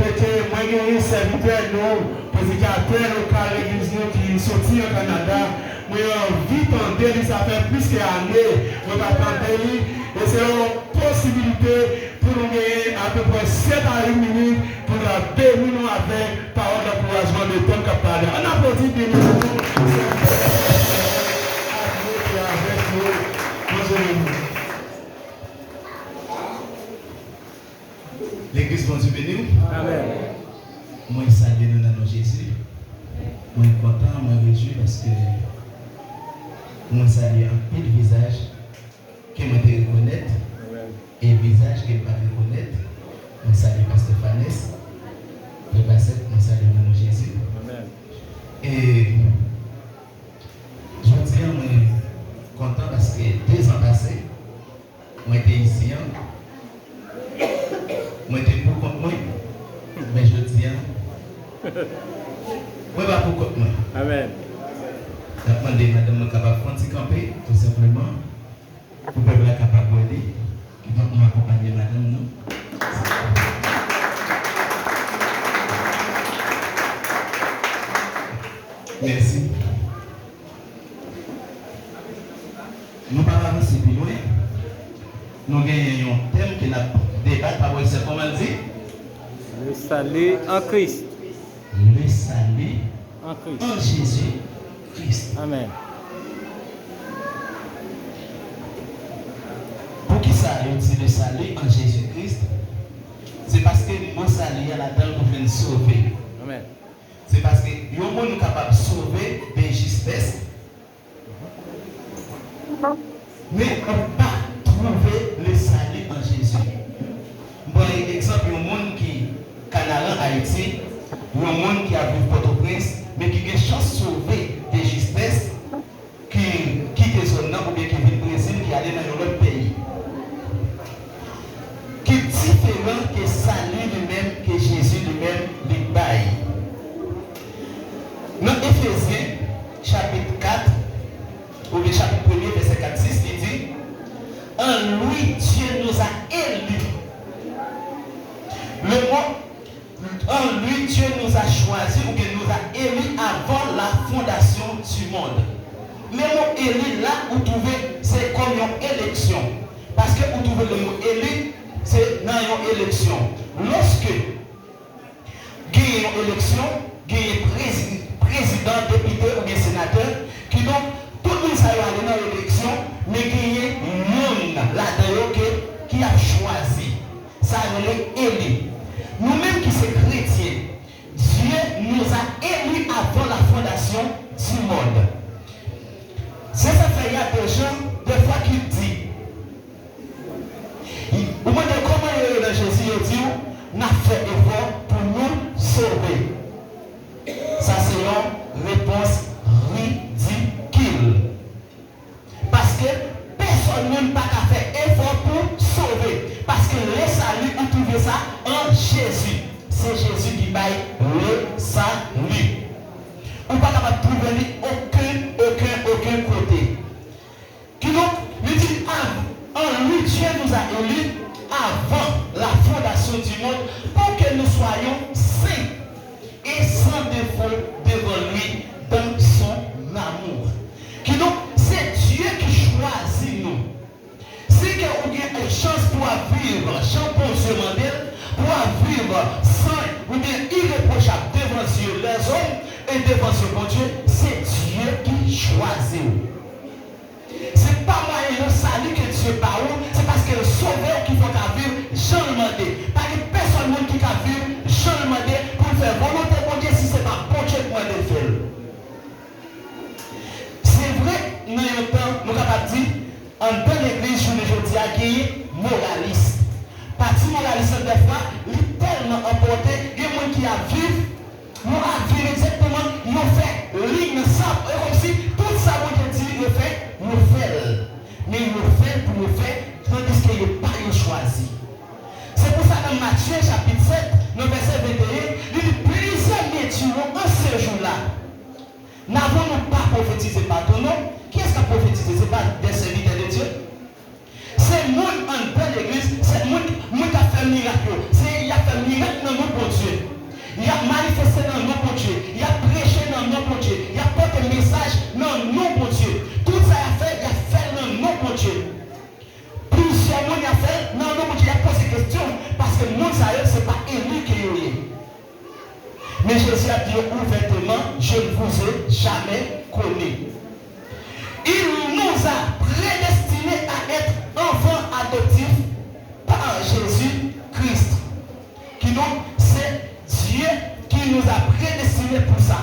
répéter, moi j'ai un serviteur, nous, prédicateur local, l'église qui sortit au Canada. Moi, vite en délit, ça fait plus qu'une année. Moi, j'attends et c'est une possibilité pour nous gagner à peu près 7 à 8 minutes pour la bénir avec parole d'encouragement de Tom Capitaine. On applaudit bien nous. Avec nous. L'église, bon Dieu béni. Amen. Moi, je salue nous dans Jésus. Moi, je suis content, moi, je réjouis parce que moi, je salue un peu de visage que je me reconnaître et le visage que je ne peux pas reconnaître. Moi, je salue Pasteur Fanès. Le pasteur, moi, je salue dans Jésus. Amen. Et je me dis, moi, je suis content parce que 2 ans passés, moi, j'étais ici. Moi, j'étais pour contre moi, mais je dis, moi, pas pour contre moi. Amen. Je vais demander madame le capable de camper, tout simplement, pour que la capable de qui va m'accompagner madame nous. Merci. Nous ne parlons pas avancer plus loin. Nous gagnons un thème qui n'a débat par comment on dit. Le salut en Christ. Le salut En Christ. en Jésus Christ. Amen. Pour qui ça on dit le salut en Jésus Christ? C'est parce que mon salut à la dedans pour venir sauver. Amen. C'est parce que le monde est capable de sauver des justesses. Mais on ne peut pas trouver le salut en Jésus. Bon, exemple, il y a un monde qui Canada, Haïti, il y a un monde qui a vu Port-au-Prince, mais qui a une chance de sauver des justesses qui quittent les zones ou bien qui viennent au Brésil, qui allait dans un autre pays. Qui est différent que salut lui-même, que Jésus lui-même, lui baille. Dans Éphésiens, chapitre 4, ou le chapitre 1er, verset 4-6, il dit en lui, Dieu nous a élus. Le mot en lui, Dieu nous a choisis ou que nous a élus avant la fondation du monde. Le mot élu là, vous trouvez, c'est comme une élection. Parce que vous trouvez le mot élu, c'est dans une élection. Lorsque il y a une élection, il y a un président, député ou bien sénateur, qui donc, tout le monde s'est allé dans l'élection, mais il y a un monde là-dedans qui a choisi. Ça est élu. Nous-mêmes qui sommes chrétiens, Dieu nous a élus avant la fondation du monde. C'est ça fait il y a des gens, des fois, qui disent, au moment de comment il y a Jésus, il dit, on a fait effort pour nous sauver. Ça c'est une réponse ridicule. Parce que personne n'a pas fait effort pour sauver. Parce que le salut, on trouve ça en Jésus. C'est Jésus qui baille le salut. On ne peut pas trouver aucun côté. Qui donc, lui dit, en lui, Dieu nous a élus avant la fondation du monde pour que nous soyons saints et sans défaut devant lui dans son amour. Qui donc, c'est Dieu qui choisit nous. C'est qu'on a une chance pour vivre, champion Dieu mandel, pour vivre saint ou bien irréprochable devant Dieu, les hommes et devant ce bon Dieu, c'est Dieu qui choisit. C'est pas moi et le salut que Dieu parle, c'est parce que le sauveur qui faut vivre, Jean le mandé. Parce que personne qui a vivre, Jean le mandé pour faire volonté de Dieu si ce n'est pas bon Dieu pour le faire. C'est vrai, nous avons temps, nous avons dit, en dans l'église, je ne dis à qui moraliste. Parti moraliste, des fois, il est tellement emporté, il y a des gens qui a vécu, nous avons vécu exactement, nous fait ligne simple, et comme si tout ça, vous dit, nous fait, nous fait. Mais nous fait pour nous faire, tandis qu'il n'y a pas choisi. C'est pour ça que dans Matthieu chapitre 7, le verset 21, il dit plusieurs méditerons en ce jour-là. N'avons-nous pas prophétisé par ton nom? Qui est-ce qui a prophétisé? Ce n'est pas des serviteurs de Dieu. C'est moi en dans l'église, c'est moi qui a fait miracle. C'est il a fait miracle dans notre bon Dieu. Mais Jésus a dit ouvertement, je ne vous ai jamais connu. Il nous a prédestinés à être enfants adoptifs par Jésus-Christ. Qui donc, c'est Dieu qui nous a prédestinés pour ça.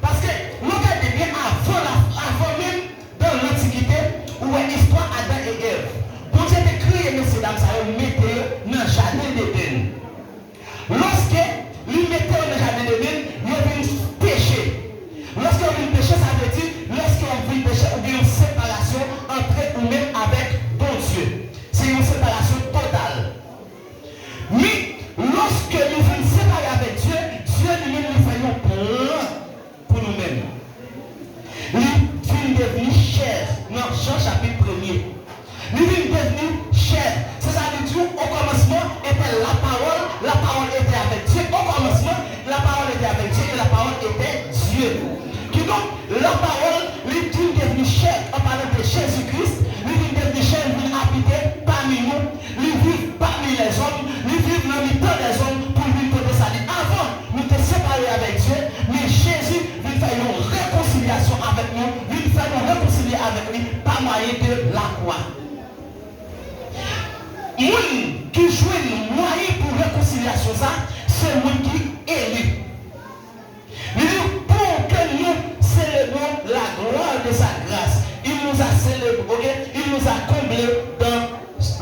Parce que, regardez bien, avant même, dans l'Antiquité, où est l'histoire Adam et Ève. Bon Dieu a créé, messieurs, dames, ça va mettre dans le jardin d'Éden. Lorsque lui mettait dans le jardin d'Éden, il y avait une péché. Lorsqu'il y a une péché, ça veut dire, lorsqu'il y a une péché, il y a une séparation entre ou même avec bon Dieu. C'est une séparation totale. Mais, lorsque nous sommes séparés avec Dieu, Dieu lui-même nous fait un plan pour nous-mêmes. Il est devenu chair. Dans Jean chapitre 1er. Il est devenu chair. C'est ça veut dire au commencement était la parole était avec Dieu. Au commencement, la parole était avec Dieu et la parole était Dieu. Qui donc, la parole, il est devenu chair en parlant de Jésus-Christ. Il est devenu chair, il vient habiter parmi nous. Il vit parmi les hommes. Il vit dans le temps des hommes pour lui donner sa vie. Avant, nous étions séparés avec Dieu, mais Jésus vient faire une réconciliation avec nous. Il vient faire nous réconcilier avec lui par moyen de la croix. Moun qui joue le moyen pour réconciliation, ça, c'est moun qui est élu. Pour que nous célébrons la gloire de sa grâce, il nous a célébré, okay? Il nous a comblés dans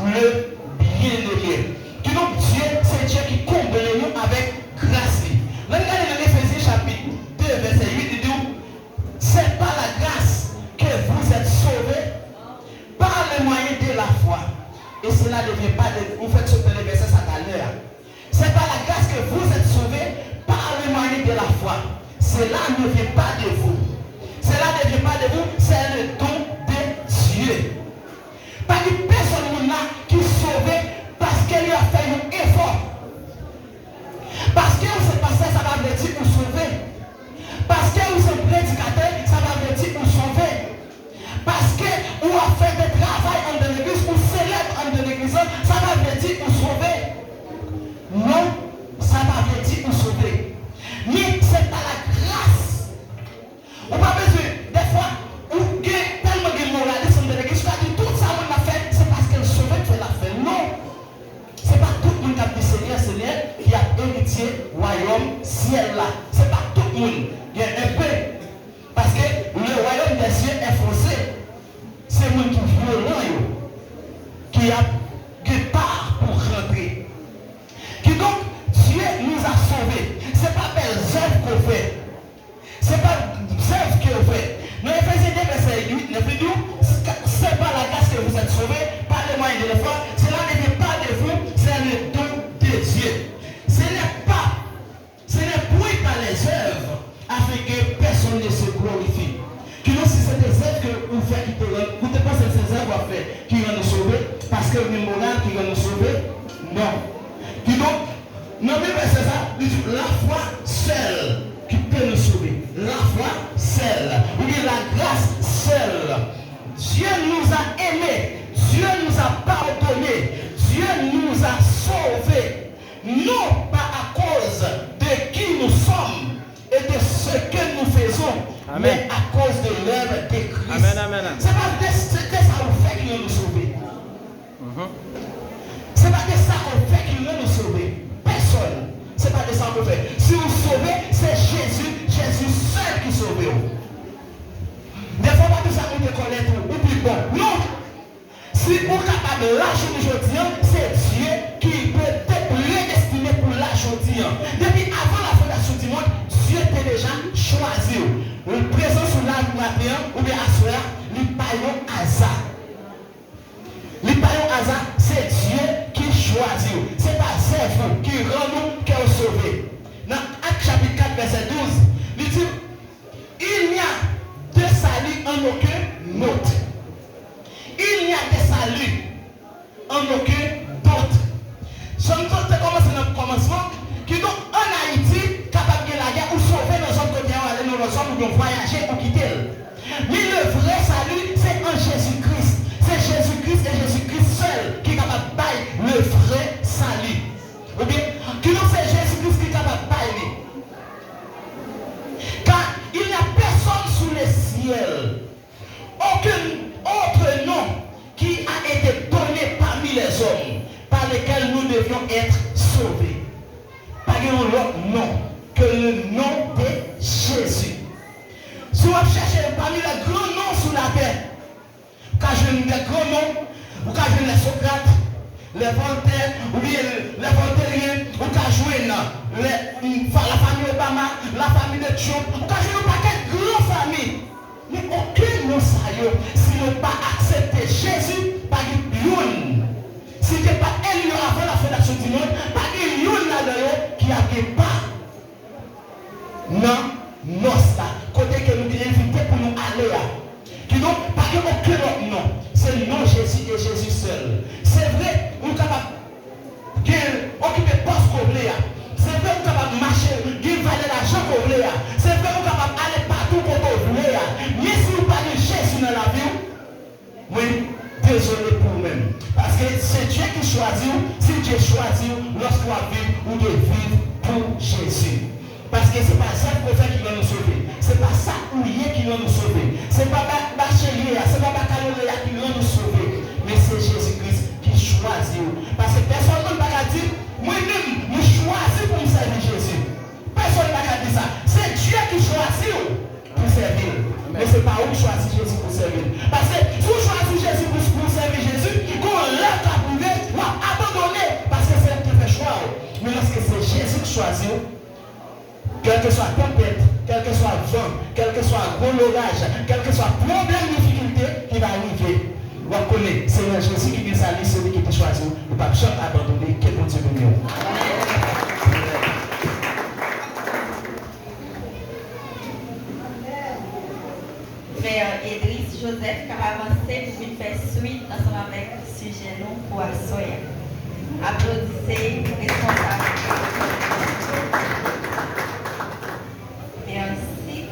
le bien-aimé. Qui donc Dieu, c'est Dieu qui comble nous avec grâce. Regardez dans Éphésiens chapitre 2, verset 8, il dit, c'est par la grâce que vous êtes sauvés par le moyen de la foi. Et cela ne vient pas de vous. Faites sauter le verset ça à l'heure. C'est par la grâce que vous êtes sauvés par le moyen de la foi. Cela ne vient pas de vous. Cela ne vient pas de vous, c'est le don de Dieu. Pas de personne qui est sauvée parce qu'elle a fait un effort. Parce que vous êtes pasteur, ça va vous dire vous sauver. Parce que vous êtes prédicateur, ça va vous dire vous sauver. Parce que vous avez fait des travail en de l'église, vous célèbre en de l'église, ça va vous dire vous sauver. Non, ça va vous dire vous sauver. Mais c'est par la grâce. On n'a pas besoin, des fois, ou tellement de moralisme de l'église, tu as dit tout ça on a fait, c'est parce qu'elle sauvait que tu l'as fait. Non. C'est pas tout le monde qui a dit Seigneur, qui a hérité royaume ciel là. C'est pas tout le monde. Il y a un peu. Parce que le royaume des cieux est foncé. C'est le monde qui est violent, qui a des part pour rentrer. Qui donc, Dieu nous a sauvés. C'est pas belle œuvre qu'on fait. C'est pas œuvre qu'on fait. Dans Éphésiens 2, verset 8, c'est par la grâce que vous êtes sauvés, par le moyen de la foi. Cela ne vient pas de vous, c'est le don de Dieu. Ce n'est pas par les œuvres afin que personne ne se glorifie. Qui non, si c'est des œuvres que vous faites qui te rendent, vous ne pensez que ces œuvres à faire qui vont nous sauver, parce que le moral qui va nous sauver, non. Qui donc, non, mais c'est ça, la foi seule qui peut nous sauver. La foi seule. Ou bien la grâce seule. Dieu nous a aimés. Dieu nous a pardonné. Dieu nous a sauvés. Non pas à cause de qui nous sommes et de ce que nous faisons, amen, mais à cause de l'œuvre de Christ. Amen, amen, amen. C'est pas de ça qu'on fait qu'il nous sauver. C'est pas de ça qu'on fait qu'il nous sauver. Personne. C'est pas de ça qu'on fait. Si vous sauvez, c'est Jésus seul qui sauve. Des fois, pas de ça qu'on te connaît tout. Ou plus bon. Non. Si vous êtes capable de lâcher aujourd'hui, c'est Dieu qui peut te prédestiner pour lâcher aujourd'hui. Depuis avant la fondation du monde, Dieu t'a déjà choisi. Le présent sur l'arbre matin, ou bien à soi, le paillon hasard. Le paillon hasard, c'est Dieu qui choisit. C'est pas vous qui rend nous qui est sauvé. Dans Actes chapitre 4, verset 12, il dit, il n'y a de salut en aucun autre. Il n'y a de salut en aucun d'autre. Je ne sais pas comment c'est notre commencement. Qui donc en Haïti, capable de la guerre ou sauver nos hommes côté aller dans nos hommes ou bien voyager ou quitter. Mais le vrai salut, c'est en Jésus-Christ. C'est Jésus-Christ et Jésus-Christ seul qui est capable de bailler le vrai salut. Ou bien, qui donc c'est Jésus-Christ qui est capable de bailler. devions être sauvés. Pas un autre nom que le nom de Jésus. Si on cherche parmi les grands noms sur la terre, quand je dis des grands noms, ou quand je dis les Socrates, les Voltaire, ou bien les Voltairiens, ou quand je dis la famille Obama, la famille de Trump, ou quand je dis pas quelle grande famille. Mais aucun nom ça si on pas accepté Jésus, pas une. Si tu n'es pas élu avant la fondation du monde, pas une là-dedans qui a pas. Non, non, ça. Côté que nous devons inviter pour nous aller là. Qui donc, pas aucun autre nom. C'est le nom Jésus et Jésus seul. C'est vrai, nous sommes capables d'occuper poste qu'on voulait. C'est vrai, nous sommes capables de marcher, de valer l'argent qu'on voulait. C'est vrai, nous sommes capables d'aller partout pour qu'on voulait. Mais si nous parlons de Jésus dans la vie, oui, désolé pour vous-même. Parce que c'est Dieu qui choisit, si Dieu choisit, lorsqu'on va vivre, ou de vivre pour Jésus. Parce que ce n'est pas ça le prophète qui va nous sauver. Ce n'est pas ça Oulier qui va nous sauver. Ce n'est pas Bachelier, ce n'est pas Bacaloréa qui va nous sauver. Mais c'est Jésus-Christ qui choisit. Parce que personne ne va dire, moi-même, je choisis pour me servir Jésus. Personne ne va dire ça. C'est Dieu qui choisit pour servir. Mais ce n'est pas où choisit Jésus pour servir. Parce que si vous choisissez Jésus pour servir Jésus, quand on l'a approuvé, on va abandonner. Parce que c'est lui qui fait choix. Mais lorsque c'est Jésus qui choisit, quel que soit tempête, quel que soit vent, quel que soit gros orage, quel que soit problème, difficulté qui va arriver, vous connaissez, c'est Jésus qui dit ça, celui qui te choisi, vous ne pouvez pas jamais abandonner, quel bon Dieu de mieux. Frère Idriss Joseph, qui a avancé pour faire suite ensemble avec le sujet non pour Soya. Applaudissez, responsable. Merci.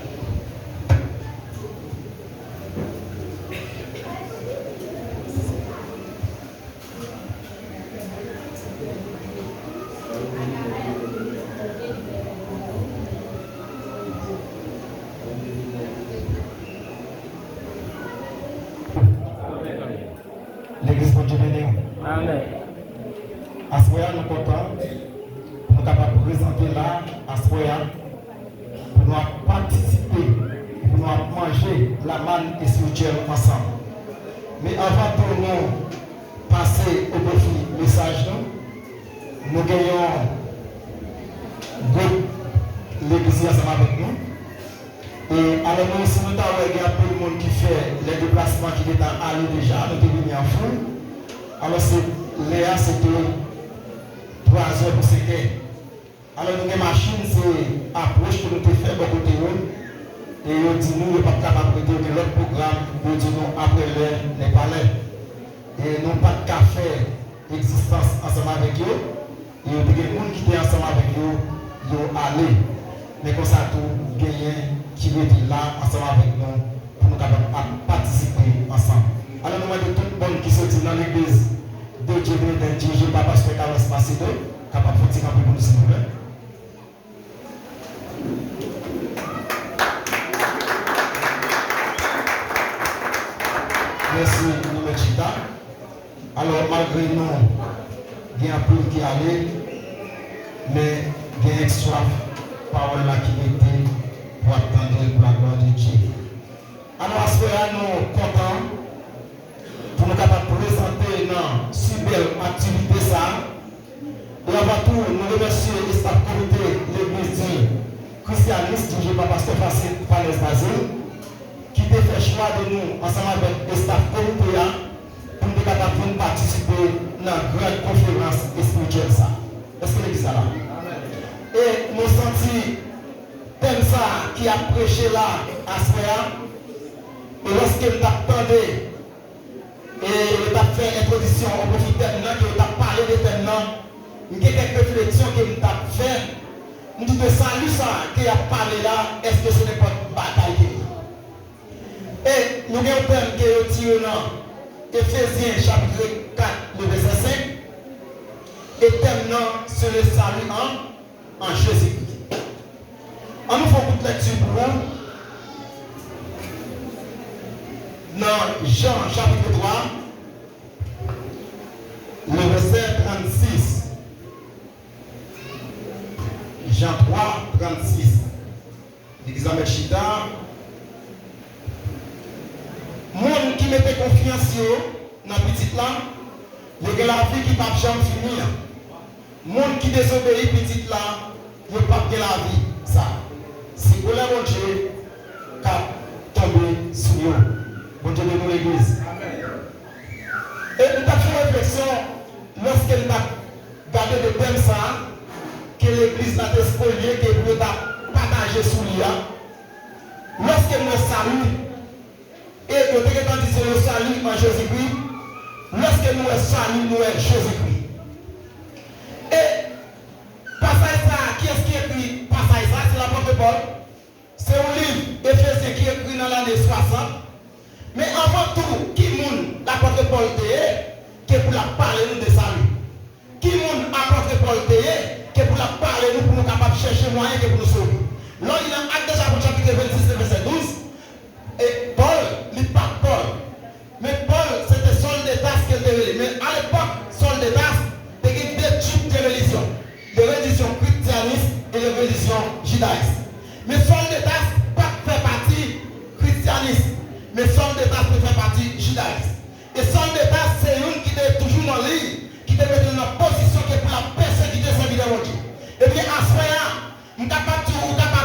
L'église pour Dieu béni. Amen. À ce moment-là, nous sommes contents. Nous sommes capables de présenter là, à ce moment-là, pour nous participer, pour nous manger la manne spirituelle ensemble. Mais avant de nous passer au défi message, nous gagnons l'église ensemble avec nous. Et alors nous, si nous avons un peu de monde qui fait les déplacements qui étaient allés déjà, nous sommes venus en foule. Alors Léa, c'était 3 heures pour 5 heures. Alors nous avons une machine, c'est approche que nous avons fait au côté de nous. Et nous dit nous, nous ne sommes pas capables de dire que l'autre programme, nous disons après les palais. Et nous n'avons pas de café existence ensemble avec eux. Et nous avons des gens qui étaient ensemble avec eux, ils ont allé. Mais comme ça, tout gagné qui est là ensemble avec nous pour nous participer ensemble. Alors nous avons tout le monde qui sortit dans l'église de Dieu, dirigé par Pasteur Carlos Macedo, capable de faire un peu pour nous, s'il vous plaît. Merci, nous mettons Chita. Alors malgré nous, il y a un peu qui allait, mais il y a une soif, parole là qui était pour attendre la gloire de Dieu. Alors à ce moment-là, nous sommes contents pour nous capables de présenter une si belle activité ça. Et avant tout, nous remercions le staff comité de l'église christianiste dirigé par Pasteur Falaise Basile, qui a fait choix de nous, ensemble avec le staff comité, pour nous capables de participer dans la grande conférence spirituelle ça. Est-ce que l'église est là? Et nous sentons thème ça qui a prêché là à ce moment. Et lorsqu'il t'a attendu, et il t'a fait introduction au profit thème là, qu'il t'a parlé de thème là, il y a quelques réflexions qu'il t'a fait. Nous disons salut ça qu'il a parlé là, est-ce que ce n'est pas une bataille? Et nous avons un thème qui est tiré dans Éphésiens chapitre 4, le verset 5. Et thème là, c'est le salut en Jésus-Christ. On nous fait une toute lecture pour vous. Dans Jean chapitre 3, le verset 36 Jean 3, 36. L'église avec Chita. Monde qui mettait confiance dans la petite là, il y a la vie qui ne peut jamais finir. Monde qui désobéit petite là, il ne peut pas la vie. Ça. Si vous voulez, mon Dieu, tomber sur vous. Bon Dieu de l'église. Et nous avons fait une réflexion lorsqu'elle a gardé de thème ça, que l'église n'a pas spolié, que vous avez partagé sous l'IA. Lorsqu'elle nous salue, et que vous avez dit que nous salut en Jésus-Christ, lorsqu'elle nous salue, nous sommes Jésus-Christ. Et passage ça, qui est-ce qui écrit passage ça? C'est l'apôtre Paul. C'est un livre Éphésiens qui est écrit dans l'année 60. Mais avant tout, qui moun l'apôtre Paul qui est pour la parler nous de salut? Qui moun l'apôtre Paul qui est pour la parler nous pour nous capables de chercher moyen pour nous sauver? Là, il y a un acte déjà pour le chapitre 26, verset 12. Et Paul, il pas Paul. Mais Paul, c'était Saul de Tarse qu'il était. Mais à l'époque, Saul de Tarse, il y a deux types de religions. Les religions christianistes et les religions judaïstes. Mais Saul de Tarse pas fait partie christianiste. Mais Saul de Tarse fait partie judaïste. Et Saul de Tarse, c'est une qui est toujours dans l'île, qui est dans une position qui est pour la persécuter ses serviteurs de Dieu. Et bien, à ce moment-là, nous sommes capables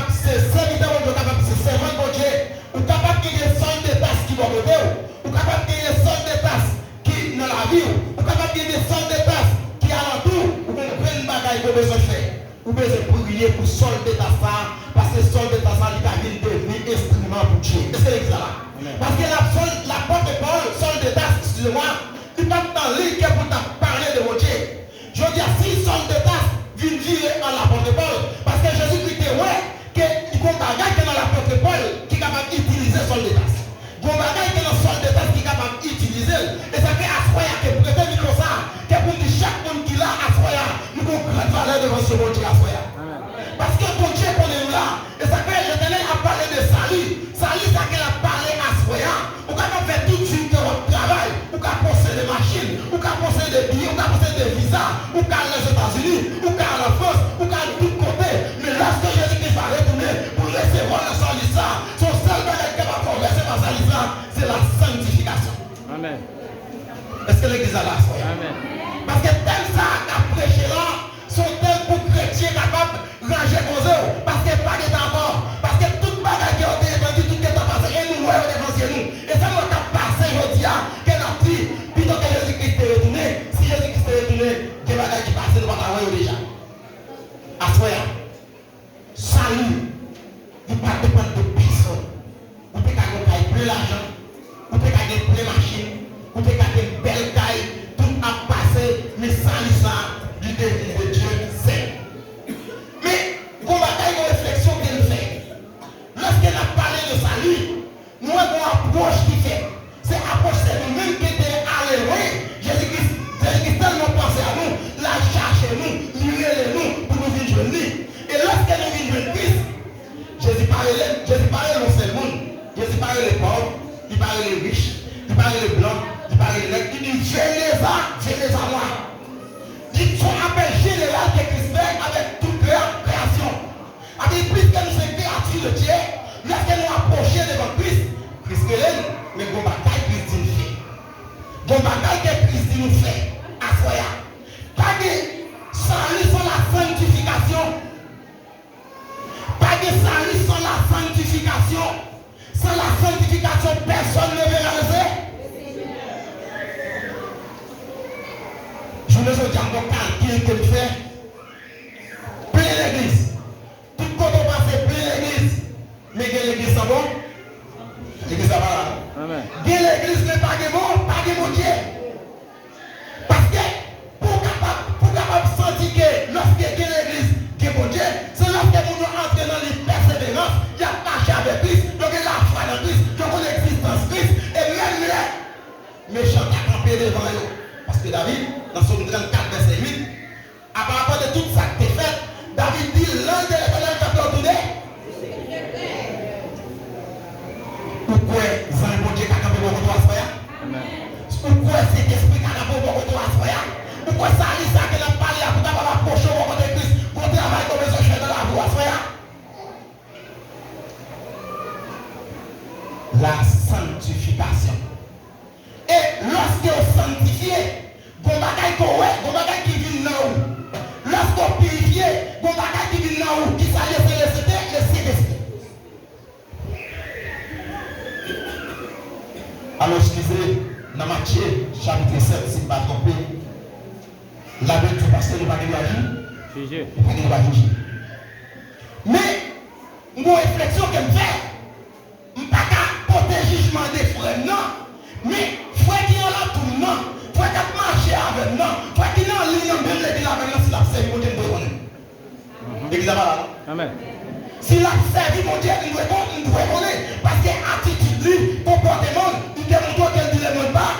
de se servir de Dieu, capables de se servir de Dieu. Nous sommes capables de gagner Saul de Tarse qui va voter. Nous sommes capables de gagner Saul de Tarse qui est dans la vie. Nous sommes capables de gagner Saul de Tarse qui est à l'entour. Nous avons plein de bagailles que nous besoin de faire. Nous besoin de prier pour Saul de Tarse parce que Saul de Tarse il a devenu instrument pour Dieu. Est-ce que c'est là? Parce que l'apôtre de Paul, Saul de Tarse, excusez-moi, il n'est pas dans l'île qui est pour parler de mon Dieu. Je veux dire, si Saul de Tarse vient dire à l'apôtre de Paul, parce que Jésus-Christ est ouais, qu'il y a un bagage qui est dans l'apôtre de Paul qui est capable d'utiliser Saul de Tarse. Il y a un bagage qui est dans Saul de Tarse qui est capable d'utiliser. Et ça fait à soi que pour être comme ça, que pour dire chaque monde qui l'a à soi, nous avons une grande valeur devant ce monde qui a soi. Parce que ton Dieu qu'on est là, et ça fait l'Éternel a parlé de salut. Salut, ça qu'elle a parlé à soi. Ou quand on fait tout de suite votre travail, ou quand on possède des machines, ou quand on possède des billets, ou quand on possède des visas, ou quand les États-Unis, ou quand la France, ou quand tout côté. Mais lorsque Jésus-Christ va retourner pour recevoir le salut, son seul bagage qui va progresser dans salut, c'est la sanctification. Amen. Est-ce que l'Église a la foi? Amen. Parce que tel ça qu'a prêché là, sont tels pour chrétiens capables de ranger aux eux. Parce que pas d'état encore. Parce que toute bagage qui a été étendue, tout est passé. Et nous, on est devant nous. Et ça nous a passé aujourd'hui, qu'elle a dit, plutôt que Jésus-Christ est retourné. Si Jésus-Christ est retourné, des bagages qui passent, nous allons voir déjà. À soi, salut, il ne pas dépendre de personne. Vous pouvez gagner plus l'argent, vous pouvez gagner plus les machines, vous pouvez gagner une belle caille, tout a passé, mais salut ça. Du désir de Dieu, c'est. Mais, on va faire une réflexion qu'elle fait. Lorsqu'elle a parlé de salut, nous avons une approche qui fait. C'est approche, c'est nous-mêmes qui étaient allés loin. Jésus-Christ tellement pensé à nous, la cherché nous, libéré nous, pour nous venir joindre. Et lorsqu'elle nous vient joindre Christ, Jésus parlait non seulement monde. Jésus parlait les pauvres, il parlait les riches, il parlait les blancs, il parlait les nègres. Il dit, venez à moi. Ils sont appelés général que Christ fait avec toute création. Avec plus que nous sommes créatures de Dieu, lorsque nous approchons devant Christ, Christ est mais bon bataille Christ nous fait. Bon bataille que Christ nous fait. À soi. Pas de salut sans la sanctification. Pas de salut sans la sanctification. Sans la sanctification, personne ne verra le faire. Je ne sais pas calculer que je fais. Plein l'église. Tout le monde passe plein l'église. Mais l'église c'est bon? L'église ça va là. Amen. L'église n'est pas bon, pas de bon Dieu. Parce que pour capable sentir que lorsque l'église est bon Dieu, c'est lorsque nous entrons dans les persévérances, il y a marché avec Christ, donc il y a la foi dans Christ, donc l'existence Christ, et même les méchants qui ont campé devant eux. Parce que David, dans son 34, verset 8, à rapport de tout ça qui est fait, David dit l'un de l'Éternel qui a pardonné. Pourquoi Jean bon Dieu qui a campé beaucoup de soya? Pourquoi cet esprit qui a campé beaucoup de soya? Pourquoi ça a dit ça qu'il a parlé à tout à l'heure pour approcher au côté de Christ, pour travailler comme les autres dans la Matthieu, chapitre 7, si je ne pas trompé, la Bible du pasteur ne va pas juger. Il ne va pas juger. Mais, mon réflexion que je fais, je ne peux pas porter jugement des frères, non. Mais, frère qui est là tout le monde, frère qui a marché avec nous, frère qui est en ligne, même l'église avec nous, c'est la servi, mon Dieu, nous devons connaître. L'église là. Amen. Si la servi, mon Dieu, nous devons connaître. Parce que attitude, comportement, il démontre qu'elle dit les mondes pas,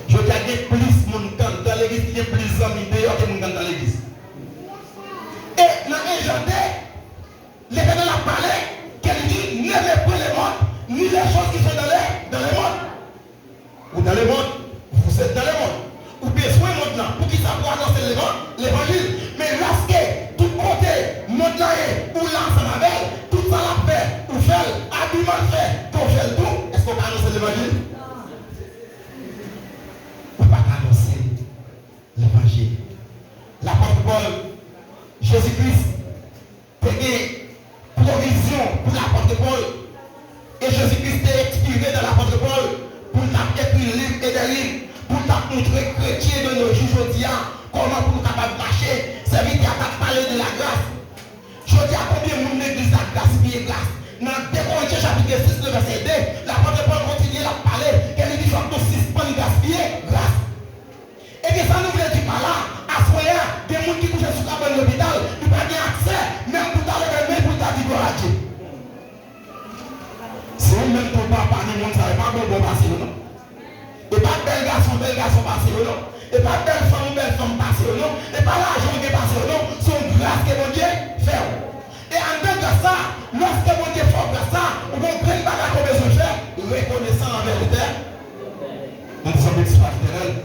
Je dis qu'il y a plus de monde dans l'église, il y a plus d'amis dehors que de monde dans l'église. Et dans un jardin, l'Éternel a parlé, qu'elle dit, n'aimez pas les mondes, ni les choses qui sont dans les mondes. Ou dans le monde, vous êtes dans le monde. Ou besoin de monde là, pour qu'ils savent annoncer l'évangile. Mais lorsque tout côté, monde là est, ou l'ensemble avec, tout ça la fait, ou fait, habillement fait, qu'on fait tout, est-ce qu'on peut annoncer l'évangile? On ne peut pas annoncer l'évangile. L'apôtre Paul, Jésus-Christ, payait provision pour l'apôtre Paul. Et Jésus-Christ est expiré dans l'apôtre Paul pour écrire livres et des livres, pour montrer chrétiens de nos jours aujourd'hui comment pour nous capables de marcher, c'est vite à parler de la grâce. Je dis à combien de monde l'église a gaspillé grâce. Dans 2 Corinthiens chapitre 6, le verset 2, l'apôtre Paul continue à parler qu'elle dit qu'il faut que nous suspendre gaspiller grâce. Et que ça nous veut dire par là, à ce moment-là, des gens qui couchent sur la bonne l'hôpital, ils n'ont pas accès, même pour t'aller même pour ta vie à Dieu. Si on même pour pas parler, on ne savait pas bon passer, non? Et pas bel garçon passer, non? Et pas belle femme passer, non? Et pas l'argent qui passe, non? Son grâce que mon Dieu fait. Et en dehors de ça, lorsque mon Dieu fait ça, on va prendre bagarre comme besoin de faire, reconnaissant en vérité. Nous sommes extraordinaires.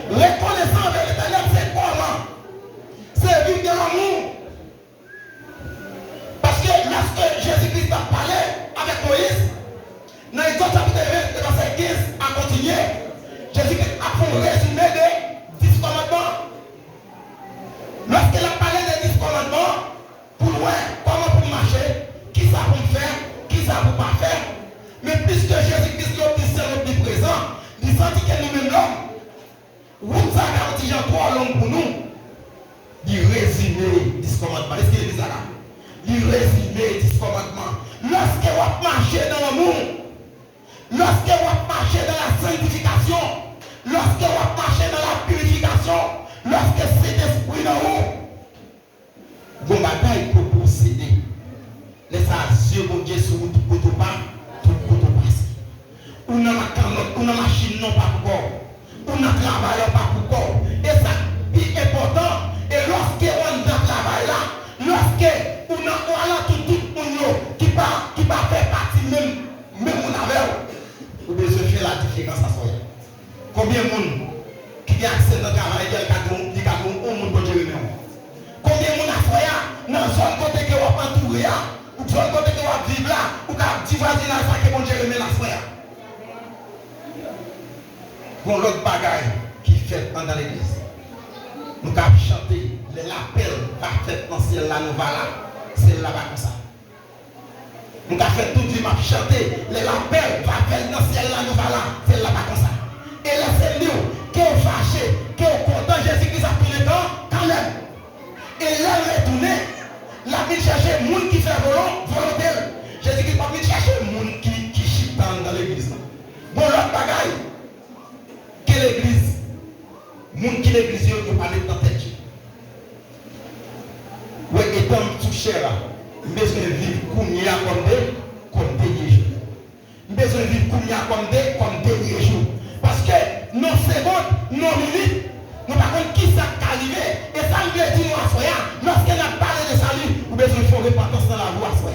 Reconnaissant avec l'Éternel, c'est comment? C'est vivre de l'amour. Parce que lorsque Jésus-Christ a parlé avec Moïse, dans Exode chapitre 20, verset 15, à continuer, Jésus-Christ a fait un résumé des 10 commandements. Lorsqu'il a parlé des 10 commandements, pour loin, comment pour marcher, qui ça pour faire, qui ça pour pas faire. Mais puisque Jésus-Christ est le présent, il sentit que nous-mêmes l'homme, route ça garantit Jean 3 l'homme pour nous. Il résumé 10 commandements. Est-ce qu'il est bizarre là? Il résumé 10 commandements. Lorsque vous marchez dans l'amour, lorsque vous marchez dans la sanctification, lorsque vous marchez dans la purification, lorsque cet esprit dans vous, vos bagailles pour procéder. Les yeux mon Dieu sur tout côté pas, tout côté passe. Ou dans la machine non pas pour corps. On a travaillé pas pour corps. Et ça, c'est important. Et lorsque on a travaillé là, lorsque on a tout le monde qui va faire partie même on avait, vous devez faire la différence à soi. Combien de monde qui a accès dans le travail, qui a au monde pour Dieu? Combien de monde a fait dans la zone côté que vous entouré, ou zone côté que vous vivez là, ou qui a dit voisinage que mon Dieu remet la frère? Pour l'autre bagaille qui fait dans l'église. Nous avons chanté l'appel va faire dans ciel là, nous voilà. C'est là-bas comme ça. Nous avons fait tout le monde chanter l'appel va faire dans ciel là, nous voilà. C'est là-bas comme ça. Et laissez-nous qui est fâché, qui est content, Jésus-Christ a pris le temps quand même. Et là, il est retourné. La vie chercher le monde qui fait volontaire. Jésus-Christ n'a pas mis chercher le monde qui chute dans l'église. Bon, l'autre bagaille. Que l'église, monde qui l'église, il parle de tête. Oui, étant touché là, besoin de vivre comme des jours. Besoin de vivre comme des jours. Parce que nos secondes, nos minutes, nous ne savons pas qui ça est arrivé. Et ça nous dit nous à soi. Lorsqu'on a parlé de salut, nous besoin de faire repentance dans la voie à soi.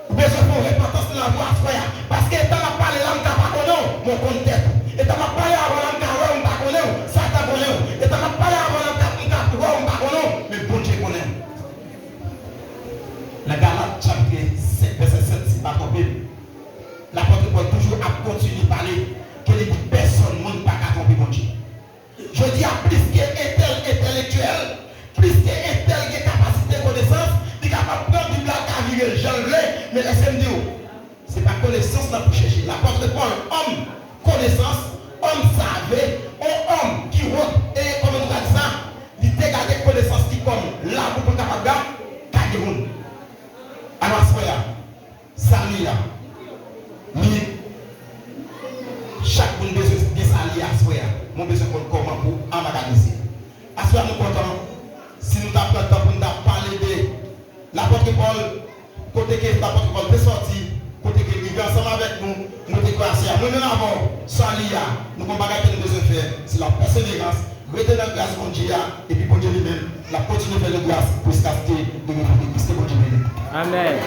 Nous besoin de faire repentance dans la voie à soi. Parce que quand on a parlé là, on n'a pas connu mon compte tête. Et tu m'as parlé avant la carrière, on ne connaît pas, ça t'a connu. Et tu m'as parlé avant la carrière, on ne connaît pas, mais bon Dieu connaît. La Galate chapitre 5, verset 7, c'est pas tombé. L'apôtre Paul toujours a continué à parler que les personnes ne pas qu'à tomber bon Dieu. Je dis à plus que intellectuel là pour chercher. L'apôtre Paul, homme, connaissance, homme savait, un homme qui roule, et comme on dit ça, il dégage des connaissances qui comme là pour capable de Cameroun. Alors, ça y est. Mais chaque monde besoin de s'allier à soi. Mon besoin de comment pour emmagasiner. À ce nous content, si nous avons le temps pour nous parler de l'apôtre Paul, côté que l'apôtre Paul peut sortir, côté que il vient ensemble avec nous, nous déclarer. Nous nous avons s'allier, nous avons bagage que nous besoin faire, c'est la persévérance, retenir la grâce de Dieu et puis pour Dieu lui-même, la continuer de faire de grâce pour se casser de nous, puisque Dieu. Amen.